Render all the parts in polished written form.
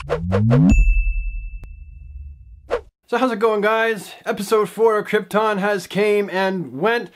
So how's it going, guys? Episode 4 of Krypton has came and went.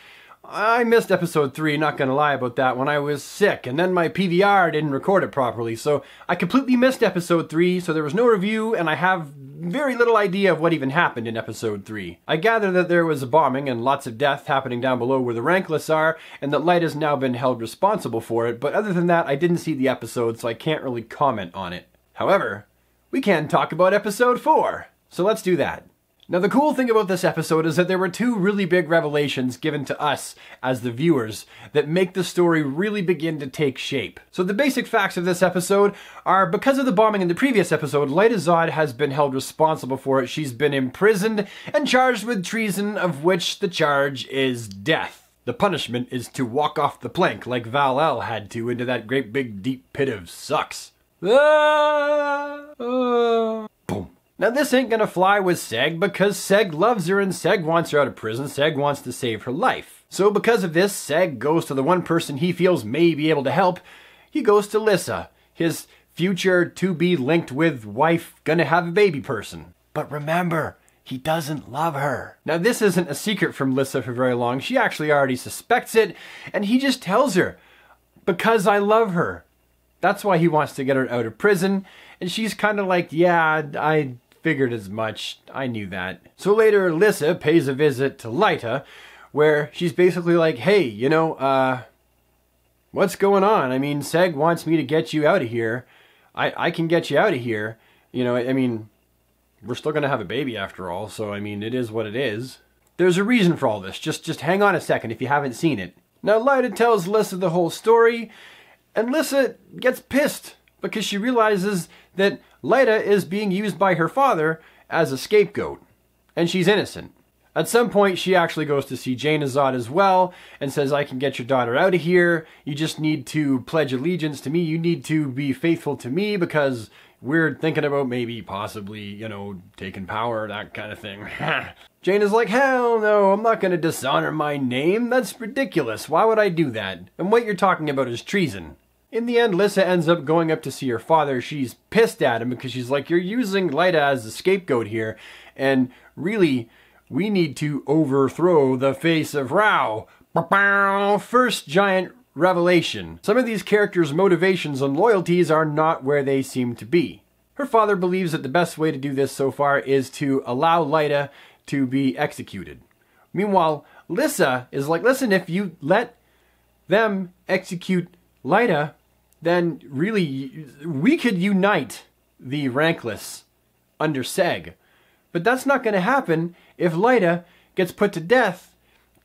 I missed episode 3, not gonna lie about that, when I was sick, and then my PVR didn't record it properly, so I completely missed episode 3, so there was no review, and I have very little idea of what even happened in episode 3. I gather that there was a bombing and lots of death happening down below where the rankless are, and that Lyta has now been held responsible for it, but other than that, I didn't see the episode, so I can't really comment on it. However, we can talk about episode 4, so let's do that. Now, the cool thing about this episode is that there were 2 really big revelations given to us as the viewers that make the story really begin to take shape. So the basic facts of this episode are, because of the bombing in the previous episode, Lyta-ZOD has been held responsible for it. She's been imprisoned and charged with treason, of which the charge is death. The punishment is to walk off the plank like Val-EL had to into that great big deep pit of sucks. Boom. Now this ain't gonna fly with Seg because Seg loves her and Seg wants her out of prison. Seg wants to save her life. So because of this, Seg goes to the one person he feels may be able to help. He goes to Lyta, his future to-be linked with wife, gonna have a baby person. But remember, he doesn't love her. Now this isn't a secret from Lyta for very long. She actually already suspects it, and he just tells her, because I love her. That's why he wants to get her out of prison, and she's kind of like, yeah, I figured as much. I knew that. So later, Lyta pays a visit to Lyta, where she's basically like, hey, you know, what's going on? I mean, Seg wants me to get you out of here. I can get you out of here. You know, I mean, we're still going to have a baby after all, so I mean, it is what it is. There's a reason for all this. Just hang on a second if you haven't seen it. Now, Lyta tells Lyta the whole story, and Lyta gets pissed because she realizes that Lyta is being used by her father as a scapegoat, and she's innocent. At some point, she actually goes to see Jayna-ZOD as well, and says, I can get your daughter out of here, you just need to pledge allegiance to me, you need to be faithful to me, because we're thinking about maybe, possibly, you know, taking power, that kind of thing. Jayna's like, hell no, I'm not going to dishonor my name, that's ridiculous, why would I do that? And what you're talking about is treason. In the end, Lyta ends up going up to see her father. She's pissed at him because she's like, you're using Lyta as a scapegoat here, and really, we need to overthrow the face of Rao. First giant revelation. Some of these characters' motivations and loyalties are not where they seem to be. Her father believes that the best way to do this so far is to allow Lyta to be executed. Meanwhile, Lyta is like, listen, if you let them execute Lyta, then really, we could unite the rankless under Seg. But that's not going to happen if Lyta gets put to death.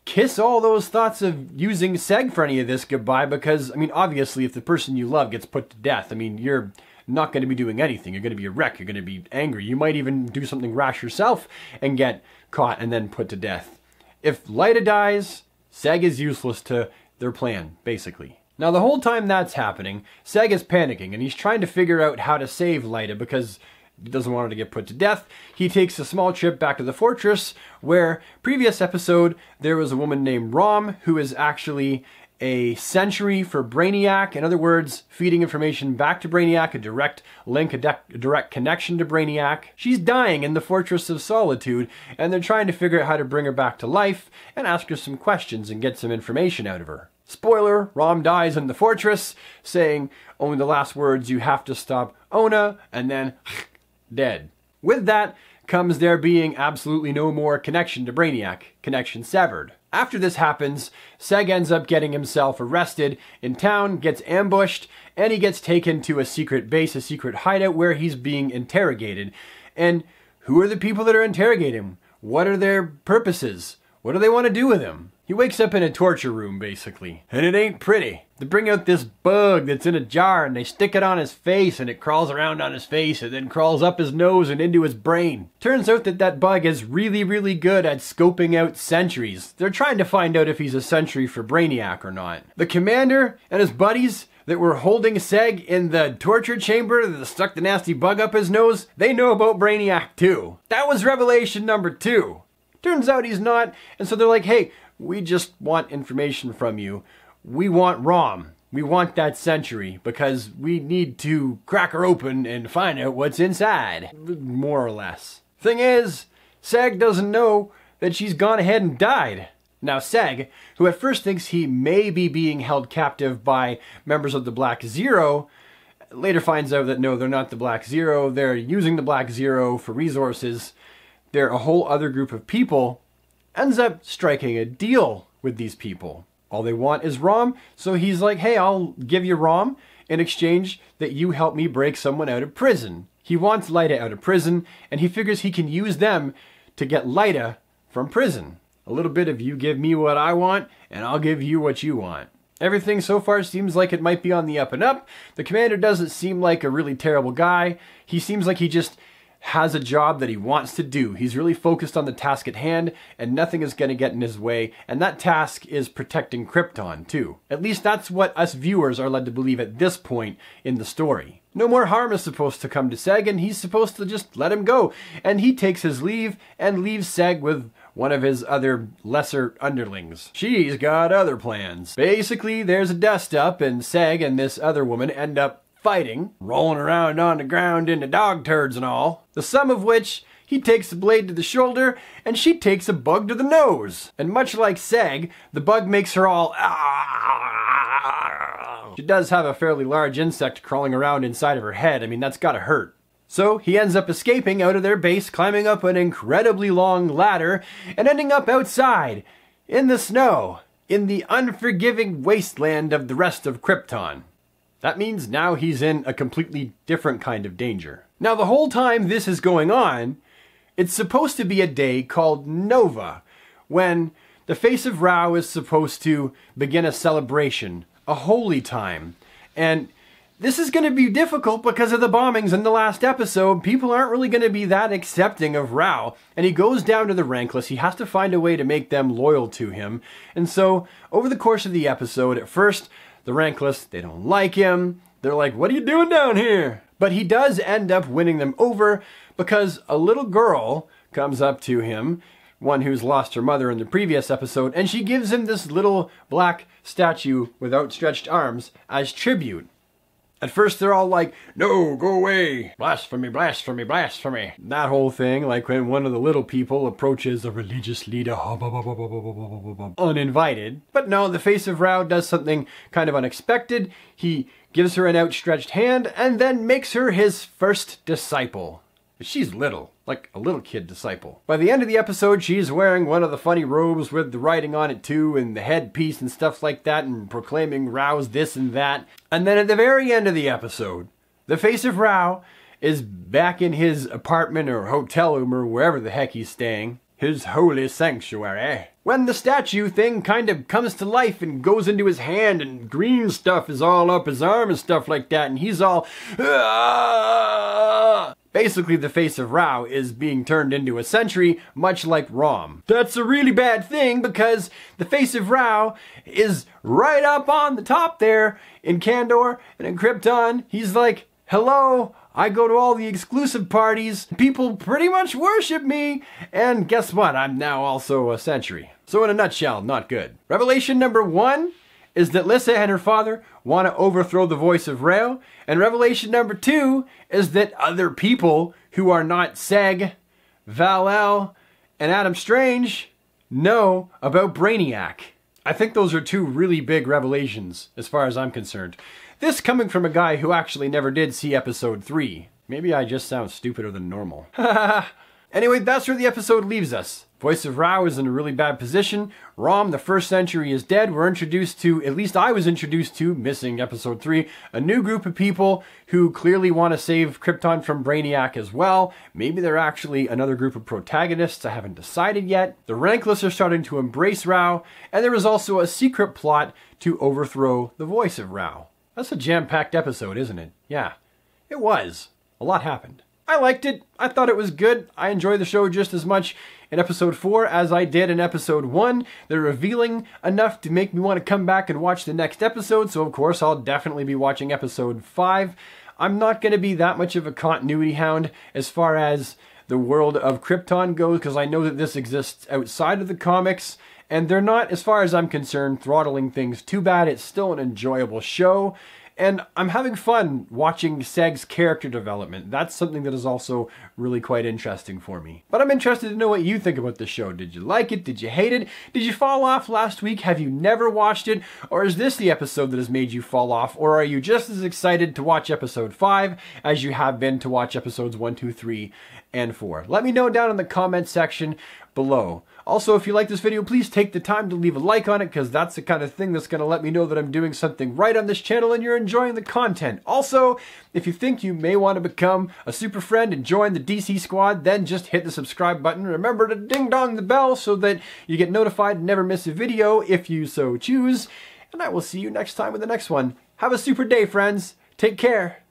Kiss all those thoughts of using Seg for any of this goodbye, because, I mean, obviously, if the person you love gets put to death, I mean, you're not going to be doing anything. You're going to be a wreck. You're going to be angry. You might even do something rash yourself and get caught and then put to death. If Lyta dies, Seg is useless to their plan, basically. Now, the whole time that's happening, Seg is panicking, and he's trying to figure out how to save Lyta because he doesn't want her to get put to death. He takes a small trip back to the fortress, where, previous episode, there was a woman named Rom, who is actually a sentry for Brainiac. In other words, feeding information back to Brainiac, a direct link, a direct connection to Brainiac. She's dying in the Fortress of Solitude, and they're trying to figure out how to bring her back to life and ask her some questions and get some information out of her. Spoiler, Rom dies in the fortress, saying only the last words, you have to stop Ona, and then dead. With that comes there being absolutely no more connection to Brainiac, connection severed. After this happens, Seg ends up getting himself arrested in town, gets ambushed, and he gets taken to a secret base, a secret hideout where he's being interrogated. And who are the people that are interrogating him? What are their purposes? What do they want to do with him? He wakes up in a torture room, basically. And it ain't pretty. They bring out this bug that's in a jar and they stick it on his face and it crawls around on his face and then crawls up his nose and into his brain. Turns out that that bug is really, really good at scoping out sentries. They're trying to find out if he's a sentry for Brainiac or not. The commander and his buddies that were holding Seg in the torture chamber that stuck the nasty bug up his nose, they know about Brainiac too. That was revelation number 2. Turns out he's not, and so they're like, hey, we just want information from you. We want Rom. We want that century because we need to crack her open and find out what's inside, more or less. Thing is, Seg doesn't know that she's gone ahead and died. Now Seg, who at first thinks he may be being held captive by members of the Black Zero, later finds out that no, they're not the Black Zero, they're using the Black Zero for resources. They're a whole other group of people, ends up striking a deal with these people. All they want is Rom, so he's like, hey, I'll give you Rom in exchange that you help me break someone out of prison. He wants Lyta out of prison, and he figures he can use them to get Lyta from prison. A little bit of you give me what I want, and I'll give you what you want. Everything so far seems like it might be on the up and up. The commander doesn't seem like a really terrible guy. He seems like he just has a job that he wants to do. He's really focused on the task at hand, and nothing is going to get in his way. And that task is protecting Krypton, too. At least that's what us viewers are led to believe at this point in the story. No more harm is supposed to come to Seg, and he's supposed to just let him go. And he takes his leave and leaves Seg with one of his other lesser underlings. She's got other plans. Basically, there's a dust-up, and Seg and this other woman end up fighting, rolling around on the ground into dog turds and all. The sum of which, he takes a blade to the shoulder, and she takes a bug to the nose. And much like Seg, the bug makes her all She does have a fairly large insect crawling around inside of her head. I mean, that's gotta hurt. So he ends up escaping out of their base, climbing up an incredibly long ladder, and ending up outside, in the snow, in the unforgiving wasteland of the rest of Krypton. That means now he's in a completely different kind of danger. Now the whole time this is going on, it's supposed to be a day called Nova, when the face of Rao is supposed to begin a celebration, a holy time. And this is going to be difficult because of the bombings in the last episode. People aren't really going to be that accepting of Rao. And he goes down to the Rankless. He has to find a way to make them loyal to him. And so, over the course of the episode, at first, the Rankless, they don't like him. They're like, what are you doing down here? But he does end up winning them over because a little girl comes up to him, one who's lost her mother in the previous episode, and she gives him this little black statue with outstretched arms as tribute. At first they're all like, no, go away, blasphemy, blasphemy, blasphemy. That whole thing, like when one of the little people approaches a religious leader uninvited. But no, the face of Rao does something kind of unexpected. He gives her an outstretched hand and then makes her his first disciple. She's little, like a little kid disciple. By the end of the episode, she's wearing one of the funny robes with the writing on it too, and the headpiece and stuff like that, and proclaiming Rao's this and that. And then at the very end of the episode, the face of Rao is back in his apartment or hotel room or wherever the heck he's staying. His holy sanctuary. When the statue thing kind of comes to life and goes into his hand and green stuff is all up his arm and stuff like that, and he's all Basically, the face of Rao is being turned into a sentry, much like Rom. That's a really bad thing because the face of Rao is right up on the top there in Kandor and in Krypton. He's like, hello, I go to all the exclusive parties. People pretty much worship me. And guess what? I'm now also a sentry. So in a nutshell, not good. Revelation number 1 is that Lysa and her father want to overthrow the voice of Rao. And revelation number 2 is that other people who are not Seg, Val-EL, and Adam Strange know about Brainiac. I think those are 2 really big revelations as far as I'm concerned. This coming from a guy who actually never did see episode 3. Maybe I just sound stupider than normal. Anyway, that's where the episode leaves us. Voice of Rao is in a really bad position. Rom, the first century, is dead. We're introduced to, at least I was introduced to, missing episode 3, a new group of people who clearly want to save Krypton from Brainiac as well. Maybe they're actually another group of protagonists. I haven't decided yet. The Rankless are starting to embrace Rao, and there is also a secret plot to overthrow the voice of Rao. That's a jam-packed episode, isn't it? Yeah, it was. A lot happened. I liked it. I thought it was good. I enjoyed the show just as much in episode 4 as I did in episode 1. They're revealing enough to make me want to come back and watch the next episode, so of course I'll definitely be watching episode 5. I'm not going to be that much of a continuity hound as far as the world of Krypton goes, because I know that this exists outside of the comics, and they're not, as far as I'm concerned, throttling things too bad. It's still an enjoyable show. And I'm having fun watching Seg's character development. That's something that is also really quite interesting for me. But I'm interested to know what you think about the show. Did you like it? Did you hate it? Did you fall off last week? Have you never watched it? Or is this the episode that has made you fall off? Or are you just as excited to watch episode 5 as you have been to watch episodes 1, 2, 3, and 4? Let me know down in the comment section below. Also, if you like this video, please take the time to leave a like on it, because that's the kind of thing that's going to let me know that I'm doing something right on this channel and you're enjoying the content. Also, if you think you may want to become a super friend and join the DC squad, then just hit the subscribe button. Remember to ding dong the bell so that you get notified and never miss a video if you so choose. And I will see you next time with the next one. Have a super day, friends. Take care.